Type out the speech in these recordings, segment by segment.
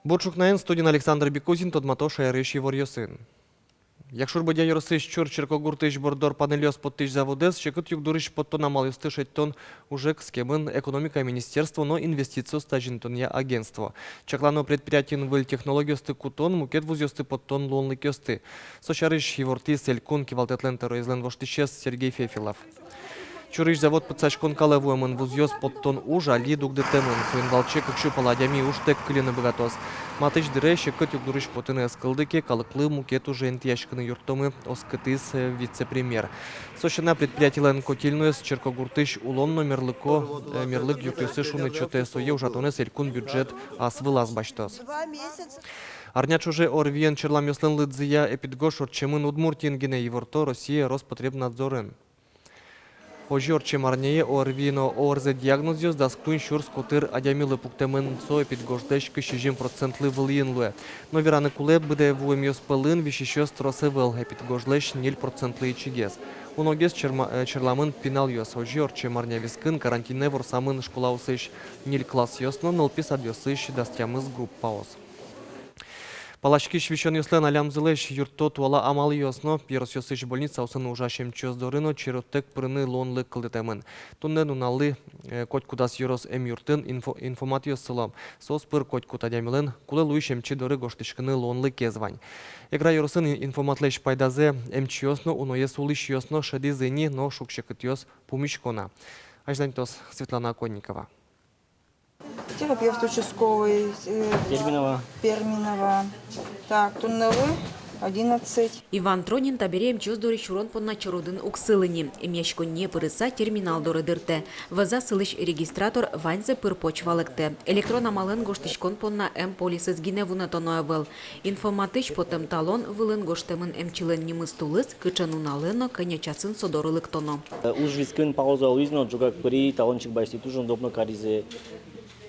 Борчукнаєн студін Олександр Бікузін тодмато шайриші вор'йосын. Якщо б дядя Росиш чур черкогуртиш бордор панельос подтиш заводес, щекот юг дуриш подто намалюсти шеттон уже к скебен экономика министерство, но инвестицию стажинтон я агентство. Чаклано предприятин выль технологиосты кутон, мукет вузьосты подтон лонлы кёсты. Сочарыш еворти селькун кивалтетлентеро излен воштищес Сергей Фефилов. Чуриш завод пацачкон калевуемын вузьёс подтон уж, али дуг детемен, суин волчек кши паладями уж тек клины богатос. Матыч дире щекот юг дуриш потыны эскылдыке, калыклы мукет уже энтияшканы юртомы оскытыс вице-премьер. Сочина предприятиелен котельнуес черкогуртыш улонно мерлык юктюсы шуны чоте сое ужатонес элькун бюджет асвылаз баштос. Арняч уже орвиен черлам лыдзия эпидгош орчемын удмуртингене еворто Россия Роспотребнадзорын. Ожор чемарнее орвино орзе диагнозиос дасктун шурс котыр адямилы пуктемен со эпидгождеш кышижим процентлы выльенлуе. Но вераны куле быде вуемьос пылын вишищос тросывел эпидгожлеш 0% ичигес. Уногес черламын пинал йос ожор чемарня вискын карантинне ворсамын школаусыш 0 класс йосно нолпис адьосыш дастямыз группаос. Палачки швещен юслен алямзылеш юрто туала амал йосно, пирос йосыш больница усын ужашем чөздорыно чероттек прыны лонлы кылдетемын. Туннен уналы коть кудас юрос юртын информат йосылам. Сос пыр коть кутадямилен куле луишем чедоры гоштышкыны лонлы кезвань. Игра юросын информатлеш пайдазе йосно, уноес улыш йосно шеди зыни, но шукшекыт йос пумишкона. Ажданьтос Светлана Конникова. Терапевт участковый. Перминова. Так, туннелы 11. Иван Тронин табереем чөздори чурон понна чорудын уксылыни. Емешко не пырыса терминал дорыдырты. Ваза сылыш регистратор ваньзе пыр почвалыкты. Электрон амалын гоштышкон понна полисыз гиневуна тоноевыл. Информатыш потем талон вылын гоштемын чилен немыстулыз кычануналыно конячасын содорылык тоно. Уж вискын пауза уизно джугак при талончик башти тужон добно каризе.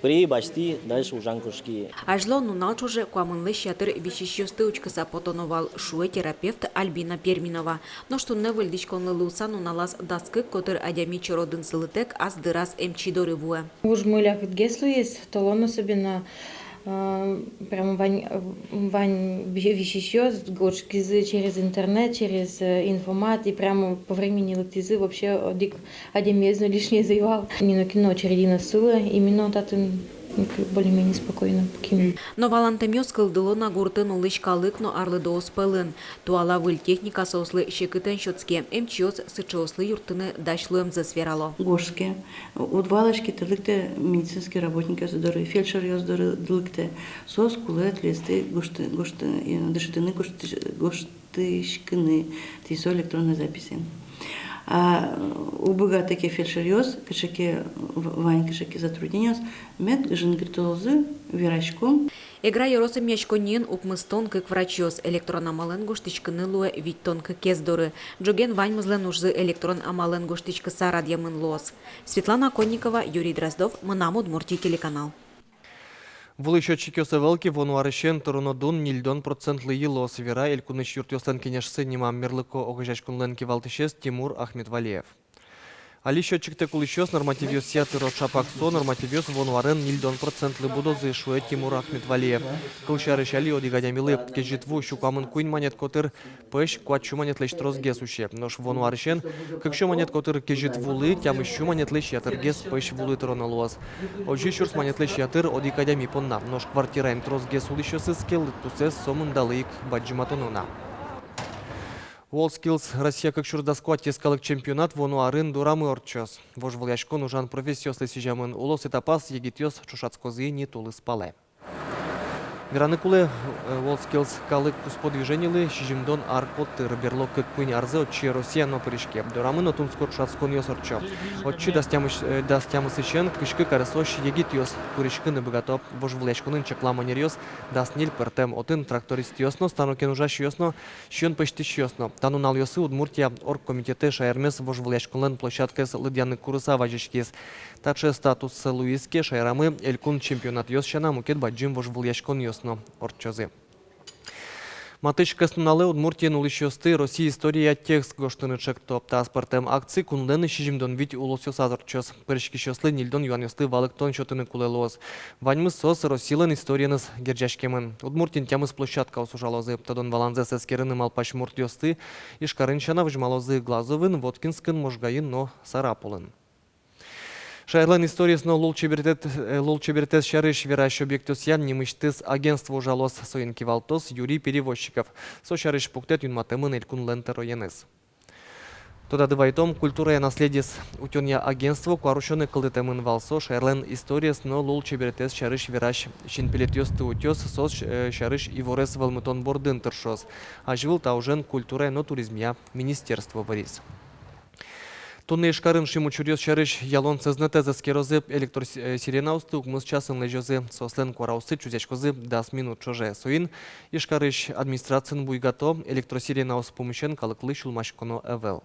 При башти дальше ужанкушки. Ажло нуналчуже куамынлы шатыр вещищёсты учкаса потоновал шуэ терапевт Альбина Перминова. Но что не выльдичконлы луса нуналаз даскы, котыр адями чородын сылытек аз дырас чидоры вуэ. Уж мыляк геслу есть, талон особенно прям вань вещищёс, гочкизы через интернет, через информат и прямо по времени лактизы вообще адемезно лишнее заевал. Не на кино чередина сылы, именно татын более-менее спокойно покинул. Но валантемёс кылдыло на гуртын улышкалык, но арлы доос пылын. Туала выль техника сослы щекытен щотске, МЧОС сычослы юртыны дашлуем засверало. Гошке, удвалышки тылыкте медицинские работники задоры, фельдшер ёздоры дылыкте, сос кулет листы гошты дышитыны гоштышкыны, тисо электронной записи. А у богатыки фельдшерёс, кышаки вань кышаки затруднениос, мед жингритолозы вирачком. Игра йоросы мячконин упмыстон как врачёс, электрон амален гоштичкыны луэ виттон как кездоры. Джоген вань мызлен ужзы электрон амален гоштичка сарадьямын лос. Светлана Конникова, Юрий Дроздов, Мынам Удмуртий телеканал. Вулы счетчики осевелки вон варышен торонодун 0% елос вера элькуныш юртёслен кенешсы немам мерлыко огыжачкунленки валтышес Тимур Ахметвалиев. Али счетчик кулищос нормативиос сятыро шапаксо нормативиос вон варен 0% будозы шуэ Тимур Ахметвалиев. Кылшарыш али одигадямилы кежитву щукамын куин монет котыр пэш куатчу монет лещ трозгесуще. Нош вон варышен кыкшо монет котыр кежитвулы тям ищу монет лещ ятыргес пэш вулы троналуаз. Ожи шурс монет лещ ятыр одигадями понна. Нош квартираем трозгесулы щосы скел тусес сомын далык баджиматонуна. WorldSkills Россия как шурдаскуат тескалык чемпионат вону арын дурамы орчос. Вож вляшкон ужан профессиос лесижамын улос этапас егитёс шушацкозы не тулы спале. Вераныкулы WorldSkills калык кусподвиженилы шижимдон аркоттыр берлок кыкпынь арзы отчи Россия но пырышке. Дурамын отунскот шацкон ёс орчо. Отчи дастямыс ищен кышкы карысош егитёс пырышкыны богатоп. Вож вляшконын чекламанер ёс дасниль пертем отын тракторист ёсно станокен ужаш ёсно щен пыштыш ёсно. Танунал ёсы Удмуртия оргкомитеты шаермес вож вляшконлен площадкес лыдяны курыса важишкес. Также статус Луиске шайрамы элькун чемпионат ёс шана мукет баджим вож вляшкон ёсно орчозы. Матыч кэснуналы Удмуртиен улышёсты Россия история текст гоштынычек топта аспартем акции кунлены шижимдон вить улосёс азырчос. Пырышкишёслы нильдон юанёсты валыктон чотыны кулелоз. Ваньмыз сос Россиялын историяныз герджашкемын. Удмуртин тямыз площадка усужалозы. Тодон валанзес эскерыны малпаш муртёсты. Ишкарынчана выжмалозы Глазовын, Воткинскын, Можгайын, но Сарапулын. Шайрлан историясно лол чебертес шарыш вераш объектосян немыштыз агентство ужалос соинки валтос Юрий Перевозчиков. Со шарыш пуктет юнматемын элькун лентер оенес. Тода дывайтом культура и наследис утёнья агентство куарушёны кылдытемын валсо шайрлан историясно лол чебертес шарыш вераш шинпилетёсты утёс сос шарыш иворес валмытон бордын тыршос. Ажвыл таужен культура но туризмия министерство варис. Тунны ишкарын шиму чурьёс шарыш ялон сезнете заскерозы электросиренаусты укмыз часын лежозы сослен куараусы чузячкозы 10 минут чоже. Соин ишкарыш администрациян буйгато электросиренаус помещен калыклы шулмашконо эвел.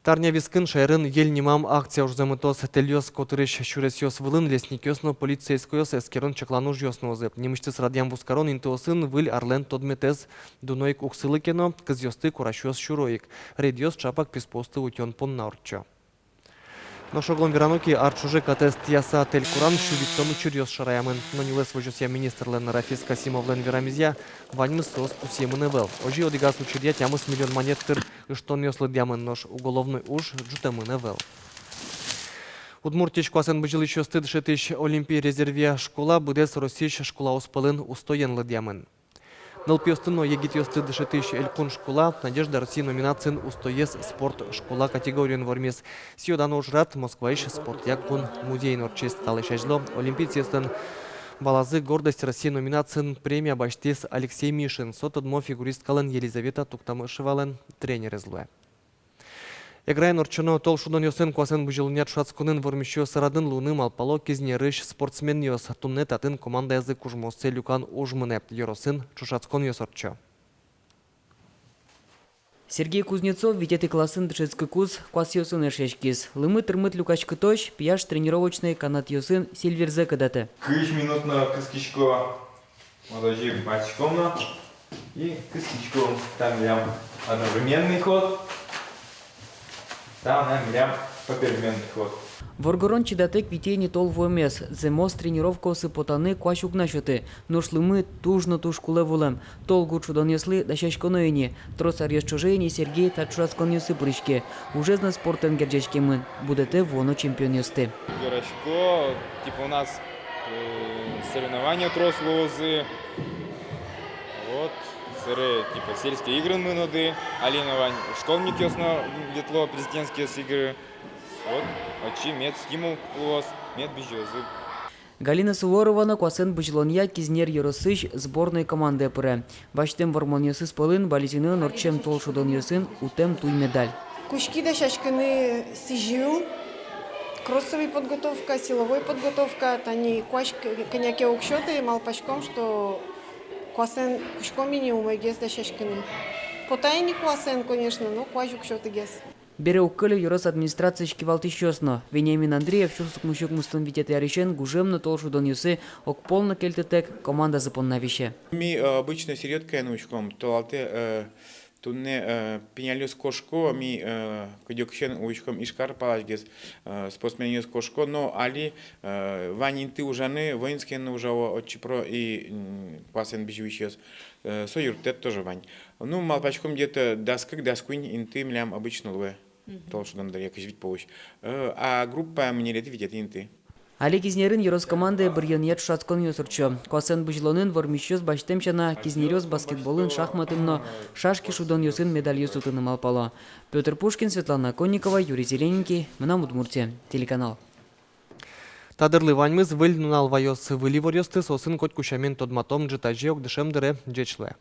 Тарня вискын шайрын ел немам акция ужзамытос тельёс котырыш чуресёс вылын лесникёсно полицейскойос эскерон чаклану жёснозы. Немыштыс радиам вускарон интосын выль арлен тодметез дунойк уксылы кено кызёсты курашёс шуроик. Редьёс чапак писпосты утён поннаурчо. Но шоглон вераноки арчуже катест яса тель куран шубиттону чурьёс шараямын. Но нилес вожосия министрлен Рафис Касимовлен верамизя ваньмыс сос пусемын эвел. Ожи одигас учредя тямыс миллион монеттыр иштон ёслы дямын нож уголовный уж джутемын эвел. Удмуртич квасен быжыл еще стыд шетыш Олимпий резервия школа будес Российш школа успалын устоен лыдямын. Нылпёстыно егитёсты дышетыш элькун школа Надежда России номинацин устоес спорт школа категориян вормес. Сиодан ожрат Москваиш спорт якун музей норчест талышажло олимпийцестен балазы гордость России номинацин премия баштес Алексей Мишин. Сотодмо фигуристкален Елизавета Туктамышевален тренер злое. Играйн орчоно толшудон ёсын квасен быжылынят шацкунын вормещё сарадын луны малпало кизнерыш спортсмен ёс тунне татын команда язык ужмосце люкан ужмыне ёросын чушацкон ёсорчо. Сергей Кузнецов видеты классын дышецкий куз квас ёсын эшешкиз. Лымы тырмыт люкачкы точ пияш тренировочный канат ёсын сильверзе кадаты. Кыш минутно кыскичко молодежь батчкомна и кыскичко там лям одновременный ход. Там лям попеременный ход. Воргорон чидатек витейни тол вомес. Земос тренировкосы потаны квашук начоты. Ношлымы тужно тушкуле волем. Тол гучудон ёслы дащашконоини. Тросар ёсчужейни Сергей тачурацкон ёсы прышке. Уже зна спортен герджечкемын. Будете воно чемпион ёсты. Горочко, типа у нас соревнования трослозы. Вот. Сыры, типа сельские игры мы ноды. Алина Вань, школьник ёсно ветло, президентские игры. Вот, очи, мед, стимул у вас, мед бежёзы. Галина Суворована квасен быжлонья кизнер ёросыш сборной команды пыры. Баштем вормон ёсы спылын, бализины норчем толшудон ёсын, утем туй медаль. Кушки да шашканы сижил, кроссовая подготовка, силовой подготовка, тани кваш коняке укшоты, малпашком, что квасен кушком не умегес да шашканы. Потайни квасен, конечно, но кваш укшоты гес. Бере уккылы юрос администрация шкивалты щёсно. Вениамин Андреев чувствует мужик мустон витет яришен гужемно толшудон юсы ок полно кельтетек команда запоннавище. Ми обычно середка нучком, то алте тунне пенялюс кошко, ми кудёкшен учком ишкар палажгес спортсменюс кошко, но али ванин ты ужаны воинские ужаво отчипро и пасен бежвищес союртет тоже вань. Ну малпачком где-то даскак даскунь инты млям обычно луэ. Толшудан да якось вид помощь. А группа мне лет видят инты. Али кизнерин юрос команды бір янет шацкон юсырчо. Квасен быжлонын вормищёс баштемчана кизнерёс баскетболын шахматынно шашки шудон юсын медаль юсутыным алпало. Петр Пушкин, Светлана Конникова, Юрий Зелененький, Мына Удмуртия, телеканал. Тадырлы ваньмыз выль нунал вайос выли ворёсты сосын кот кушамен тодматом джетажеок дышемдыре джечле.